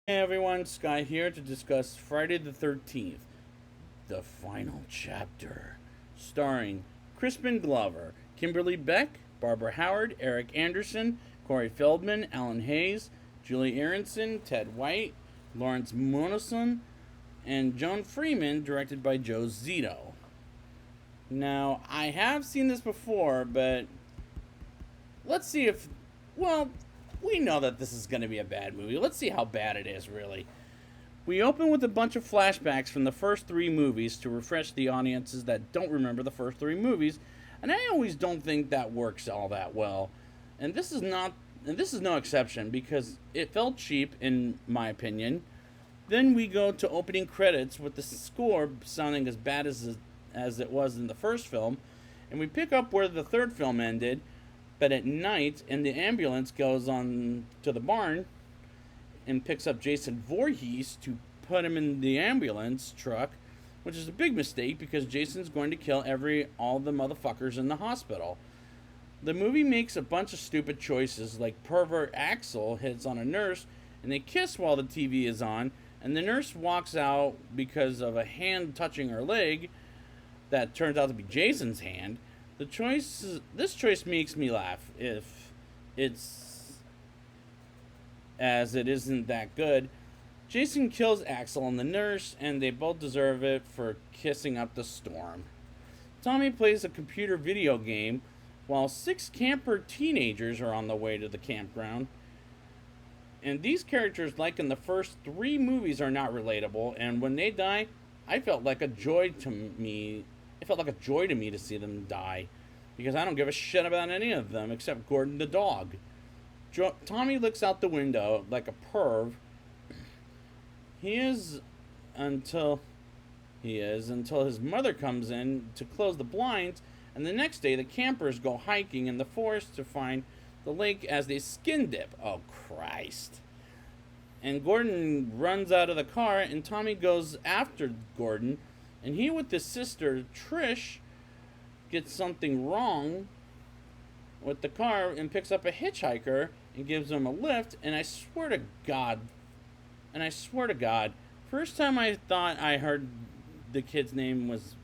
Hey everyone, Sky here to discuss Friday the 13th, the final chapter, starring Crispin Glover, Kimberly Beck, Barbara Howard, Eric Anderson, Corey Feldman, Alan Hayes, Julie Aronson, Ted White, Lawrence Monoson, and Joan Freeman, directed by Joe Zito. Now, I have seen this before, but let's see if, well, we know that this is going to be a bad movie. Let's see how bad it is, really. We open with a bunch of flashbacks from the first three movies to refresh the audiences that don't remember the first three movies, and I always don't think that works all that well. And this is not and this is no exception because it felt cheap in my opinion. Then we go to opening credits with the score sounding as bad as it was in the first film, and we pick up where the third film ended, but at night, and the ambulance goes on to the barn and picks up Jason Voorhees to put him in the ambulance truck, which is a big mistake because Jason's going to kill all the motherfuckers in the hospital. The movie makes a bunch of stupid choices, like pervert Axel hits on a nurse and they kiss while the TV is on, and the nurse walks out because of a hand touching her leg that turns out to be Jason's hand. This choice makes me laugh if it's as it isn't that good. Jason kills Axel and the nurse, and they both deserve it for kissing up the storm. Tommy plays a computer video game while six camper teenagers are on the way to the campground. And these characters, like in the first three movies, are not relatable, and when they die, I felt like a joy to me. It felt like a joy to me to see them die, because I don't give a shit about any of them except Gordon the dog. Tommy looks out the window like a perv. He is until until his mother comes in to close the blinds, and the next day the campers go hiking in the forest to find the lake as they skin dip. Oh Christ. And Gordon runs out of the car and Tommy goes after Gordon, and he with his sister Trish gets something wrong with the car and picks up a hitchhiker and gives him a lift, and I swear to God, first time I thought I heard the kid's name was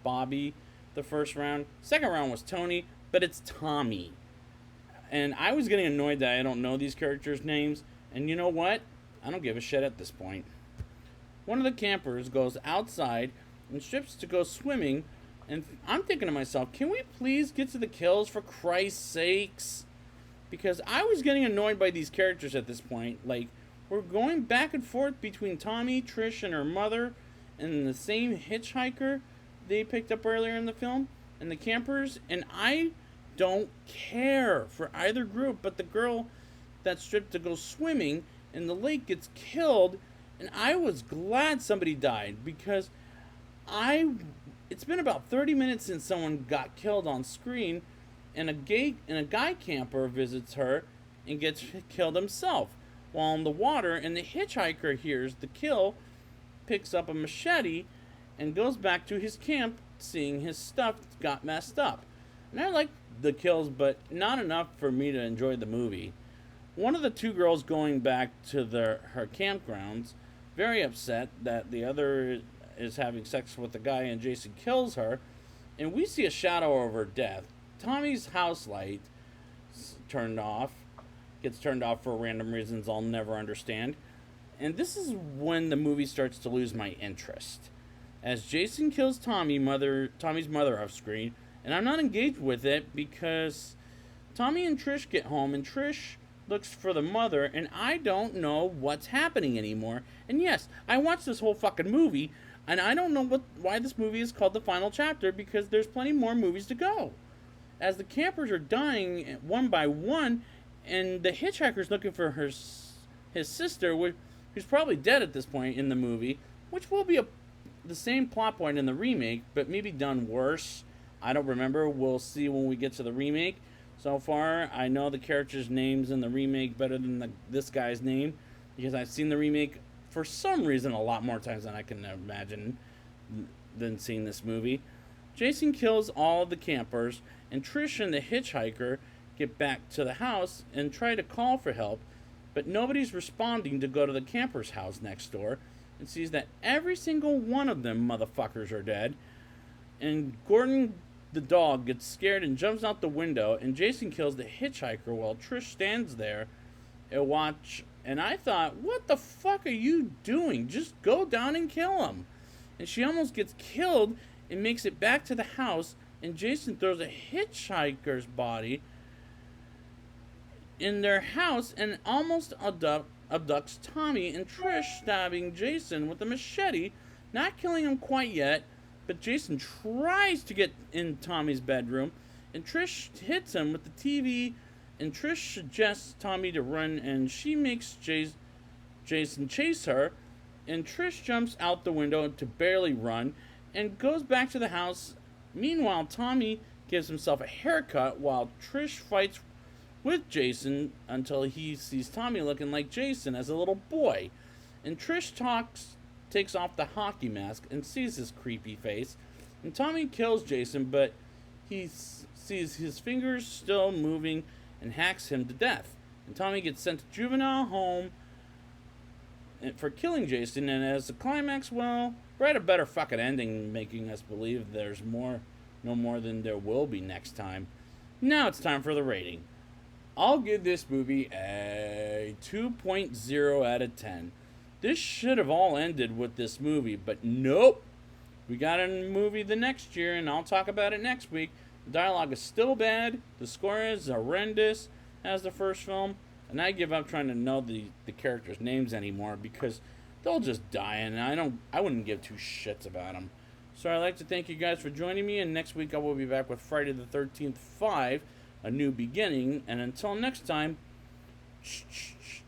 Bobby the first round. Second round was Tony, but it's Tommy. And I was getting annoyed that I don't know these characters' names, and you know what? I don't give a shit at this point. One of the campers goes outside and strips to go swimming, and I'm thinking to myself, can we please get to the kills for Christ's sakes? Because I was getting annoyed by these characters at this point. Like, we're going back and forth between Tommy, Trish, and her mother, and the same hitchhiker they picked up earlier in the film, and the campers, and I don't care for either group, but the girl that stripped to go swimming in the lake gets killed, and I was glad somebody died because it's been about 30 minutes since someone got killed on screen, and a guy camper visits her and gets killed himself while in the water, and the hitchhiker hears the kill, picks up a machete, and goes back to his camp seeing his stuff got messed up. And I like the kills, but not enough for me to enjoy the movie. One of the two girls going back to her campgrounds, very upset that the other is having sex with the guy and Jason kills her, and we see a shadow of her death. Tommy's house light gets turned off for random reasons I'll never understand. And this is when the movie starts to lose my interest. As Jason kills Tommy's mother off screen, and I'm not engaged with it because Tommy and Trish get home and Trish looks for the mother, and I don't know what's happening anymore. And yes, I watched this whole fucking movie, and I don't know why this movie is called The Final Chapter, because there's plenty more movies to go. As the campers are dying one by one, and the hitchhiker's looking for his sister, who's probably dead at this point in the movie, which will be the same plot point in the remake, but maybe done worse. I don't remember. We'll see when we get to the remake. So far, I know the characters' names in the remake better than this guy's name, because I've seen the remake for some reason a lot more times than I can imagine than seeing this movie. Jason kills all the campers, and Trish and the hitchhiker get back to the house and try to call for help, but nobody's responding to go to the camper's house next door and sees that every single one of them motherfuckers are dead. And Gordon the dog gets scared and jumps out the window, and Jason kills the hitchhiker while Trish stands there and watch. And I thought, what the fuck are you doing? Just go down and kill him. And she almost gets killed and makes it back to the house, and Jason throws a hitchhiker's body in their house and almost abducts Tommy and Trish, stabbing Jason with a machete, not killing him quite yet, but Jason tries to get in Tommy's bedroom, and Trish hits him with the TV, and Trish suggests Tommy to run, and she makes Jason chase her, and Trish jumps out the window to barely run and goes back to the house. Meanwhile, Tommy gives himself a haircut while Trish fights with Jason until he sees Tommy looking like Jason as a little boy. And Trish takes off the hockey mask and sees his creepy face. And Tommy kills Jason, but he sees his fingers still moving and hacks him to death. And Tommy gets sent to juvenile home for killing Jason. And as the climax, well, we're at a better fucking ending, making us believe there's no more than there will be next time. Now it's time for the rating. I'll give this movie a 2.0 out of 10. This should have all ended with this movie, but nope. We got a movie the next year, and I'll talk about it next week. The dialogue is still bad. The score is horrendous as the first film. And I give up trying to know the characters' names anymore because they'll just die, and I wouldn't give two shits about them. So I'd like to thank you guys for joining me, and next week I will be back with Friday the 13th 5, A New Beginning. And until next time, shh, shh, shh.